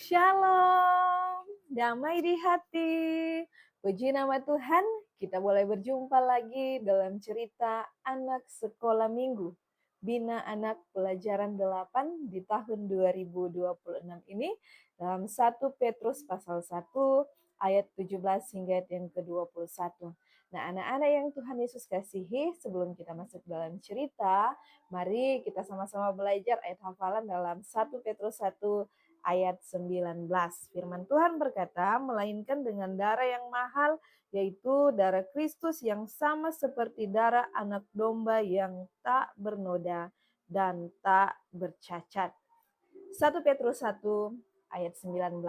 Shalom, damai di hati. Puji nama Tuhan, kita boleh berjumpa lagi dalam cerita anak sekolah minggu. Bina Anak Pelajaran 8 di tahun 2026 ini dalam 1 Petrus pasal 1 ayat 17 hingga ayat yang ke-21. Nah, anak-anak yang Tuhan Yesus kasihi, sebelum kita masuk dalam cerita, mari kita sama-sama belajar ayat hafalan dalam 1 Petrus 1 ayat 19. Firman Tuhan berkata, melainkan dengan darah yang mahal, yaitu darah Kristus yang sama seperti darah anak domba yang tak bernoda dan tak bercacat. 1 Petrus 1 ayat 19.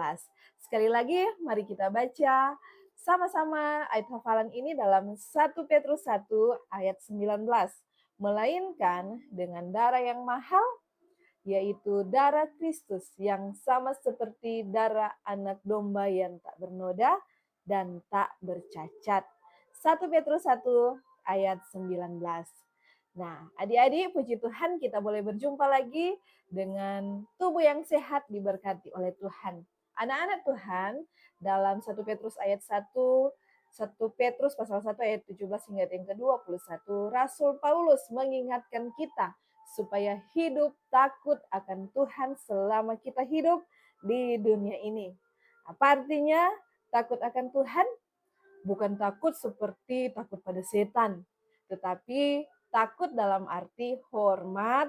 Sekali lagi, mari kita baca sama-sama ayat hafalan ini dalam 1 Petrus 1 ayat 19. Melainkan dengan darah yang mahal, yaitu darah Kristus yang sama seperti darah anak domba yang tak bernoda dan tak bercacat. 1 Petrus 1 ayat 19. Nah, adik-adik, puji Tuhan kita boleh berjumpa lagi dengan tubuh yang sehat diberkati oleh Tuhan. Anak-anak Tuhan, dalam 1 Petrus ayat 1, 1 Petrus pasal 1 ayat 17 hingga yang ke-21, Rasul Paulus mengingatkan kita supaya hidup takut akan Tuhan selama kita hidup di dunia ini. Apa artinya takut akan Tuhan? Bukan takut seperti takut pada setan, tetapi takut dalam arti hormat,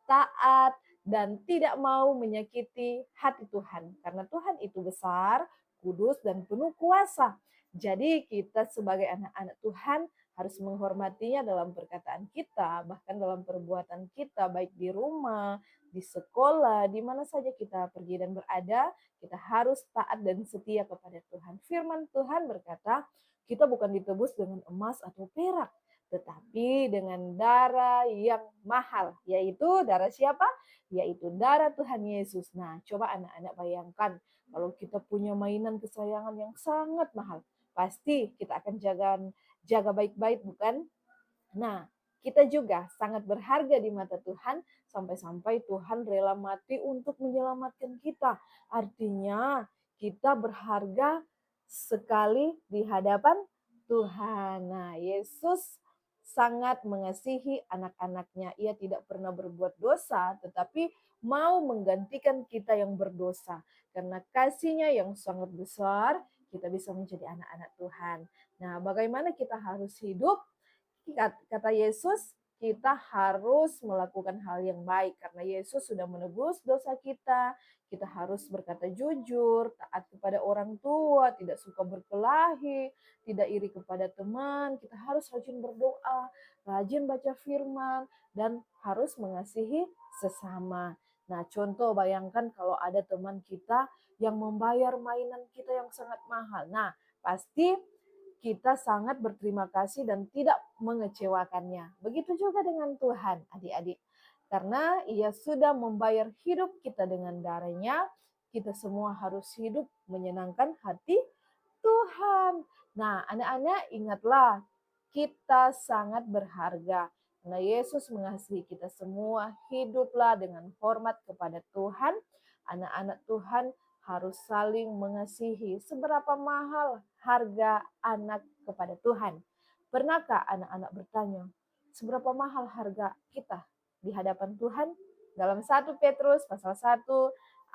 taat, dan tidak mau menyakiti hati Tuhan. Karena Tuhan itu besar, kudus, dan penuh kuasa. Jadi kita sebagai anak-anak Tuhan harus menghormatinya dalam perkataan kita, bahkan dalam perbuatan kita, baik di rumah, di sekolah, di mana saja kita pergi dan berada, kita harus taat dan setia kepada Tuhan. Firman Tuhan berkata, kita bukan ditebus dengan emas atau perak, tetapi dengan darah yang mahal, yaitu darah siapa? Yaitu darah Tuhan Yesus. Nah, coba anak-anak bayangkan kalau kita punya mainan kesayangan yang sangat mahal, pasti kita akan jaga baik-baik, bukan? Nah, kita juga sangat berharga di mata Tuhan, sampai-sampai Tuhan rela mati untuk menyelamatkan kita. Artinya, kita berharga sekali di hadapan Tuhan. Nah, Yesus sangat mengasihi anak-anaknya. Ia tidak pernah berbuat dosa, tetapi mau menggantikan kita yang berdosa. Karena kasihnya yang sangat besar, kita bisa menjadi anak-anak Tuhan. Nah, bagaimana kita harus hidup? Kata Yesus, kita harus melakukan hal yang baik karena Yesus sudah menebus dosa kita. Kita harus berkata jujur, taat kepada orang tua, tidak suka berkelahi, tidak iri kepada teman. Kita harus rajin berdoa, rajin baca firman, dan harus mengasihi sesama. Nah, contoh bayangkan kalau ada teman kita yang membayar mainan kita yang sangat mahal. Nah, pasti kita sangat berterima kasih dan tidak mengecewakannya. Begitu juga dengan Tuhan, adik-adik. Karena ia sudah membayar hidup kita dengan darahnya, kita semua harus hidup menyenangkan hati Tuhan. Nah, anak-anak ingatlah, kita sangat berharga. Karena Yesus mengasihi kita semua, hiduplah dengan hormat kepada Tuhan. Anak-anak Tuhan harus saling mengasihi. Seberapa mahal harga anak kepada Tuhan? Pernahkah anak-anak bertanya, seberapa mahal harga kita di hadapan Tuhan? Dalam 1 Petrus pasal 1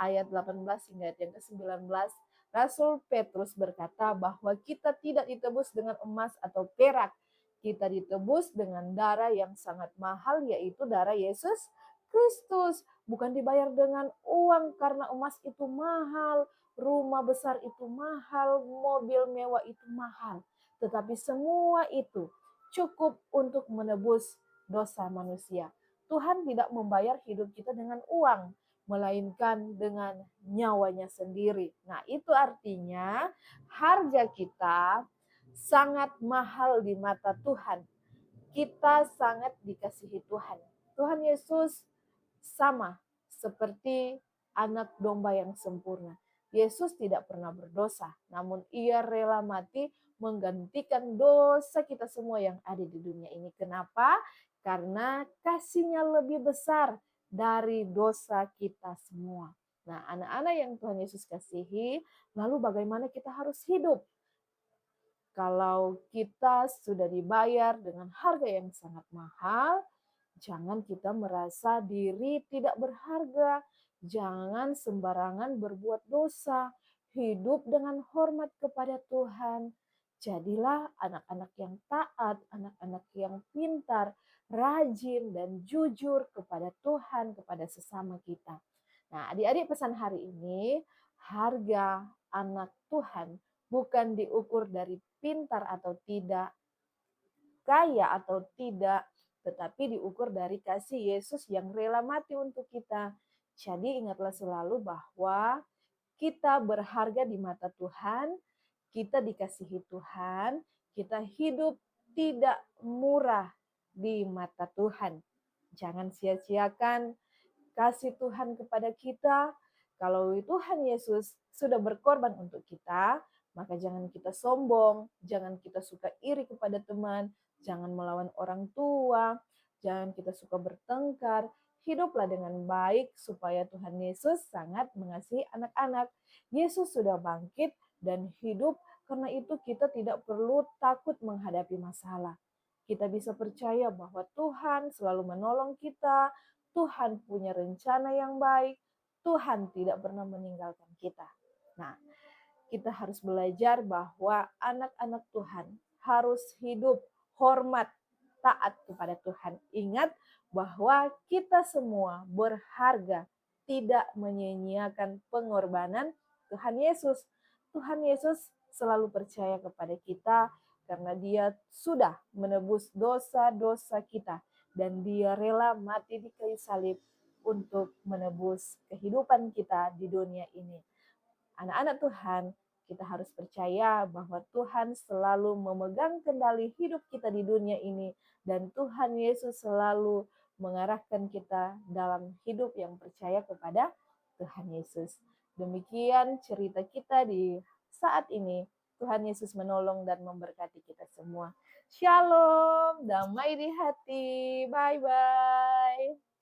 ayat 18 hingga ayat yang ke-19, Rasul Petrus berkata bahwa kita tidak ditebus dengan emas atau perak. Kita ditebus dengan darah yang sangat mahal, yaitu darah Yesus Kristus. Bukan dibayar dengan uang karena emas itu mahal, rumah besar itu mahal, mobil mewah itu mahal. Tetapi semua itu cukup untuk menebus dosa manusia. Tuhan tidak membayar hidup kita dengan uang, melainkan dengan nyawanya sendiri. Nah, itu artinya harga kita sangat mahal di mata Tuhan. Kita sangat dikasihi Tuhan. Tuhan Yesus sama seperti anak domba yang sempurna. Yesus tidak pernah berdosa, namun ia rela mati menggantikan dosa kita semua yang ada di dunia ini. Kenapa? Karena kasihnya lebih besar dari dosa kita semua. Nah, anak-anak yang Tuhan Yesus kasihi, lalu bagaimana kita harus hidup? Kalau kita sudah dibayar dengan harga yang sangat mahal, jangan kita merasa diri tidak berharga, jangan sembarangan berbuat dosa, hidup dengan hormat kepada Tuhan. Jadilah anak-anak yang taat, anak-anak yang pintar, rajin, dan jujur kepada Tuhan, kepada sesama kita. Nah, adik-adik, pesan hari ini, harga anak Tuhan bukan diukur dari pintar atau tidak, kaya atau tidak, tetapi diukur dari kasih Yesus yang rela mati untuk kita. Jadi ingatlah selalu bahwa kita berharga di mata Tuhan, kita dikasihi Tuhan, kita hidup tidak murah di mata Tuhan. Jangan sia-siakan kasih Tuhan kepada kita. Kalau Tuhan Yesus sudah berkorban untuk kita, maka jangan kita sombong, jangan kita suka iri kepada teman, jangan melawan orang tua, jangan kita suka bertengkar. Hiduplah dengan baik supaya Tuhan Yesus sangat mengasihi anak-anak. Yesus sudah bangkit dan hidup, karena itu kita tidak perlu takut menghadapi masalah. Kita bisa percaya bahwa Tuhan selalu menolong kita, Tuhan punya rencana yang baik, Tuhan tidak pernah meninggalkan kita. Nah, kita harus belajar bahwa anak-anak Tuhan harus hidup hormat, taat kepada Tuhan. Ingat bahwa kita semua berharga, tidak menyia-nyiakan pengorbanan Tuhan Yesus. Tuhan Yesus selalu percaya kepada kita karena Dia sudah menebus dosa-dosa kita dan Dia rela mati di kayu salib untuk menebus kehidupan kita di dunia ini. Anak-anak Tuhan, kita harus percaya bahwa Tuhan selalu memegang kendali hidup kita di dunia ini dan Tuhan Yesus selalu mengarahkan kita dalam hidup yang percaya kepada Tuhan Yesus. Demikian cerita kita di saat ini. Tuhan Yesus menolong dan memberkati kita semua. Shalom, damai di hati. Bye-bye.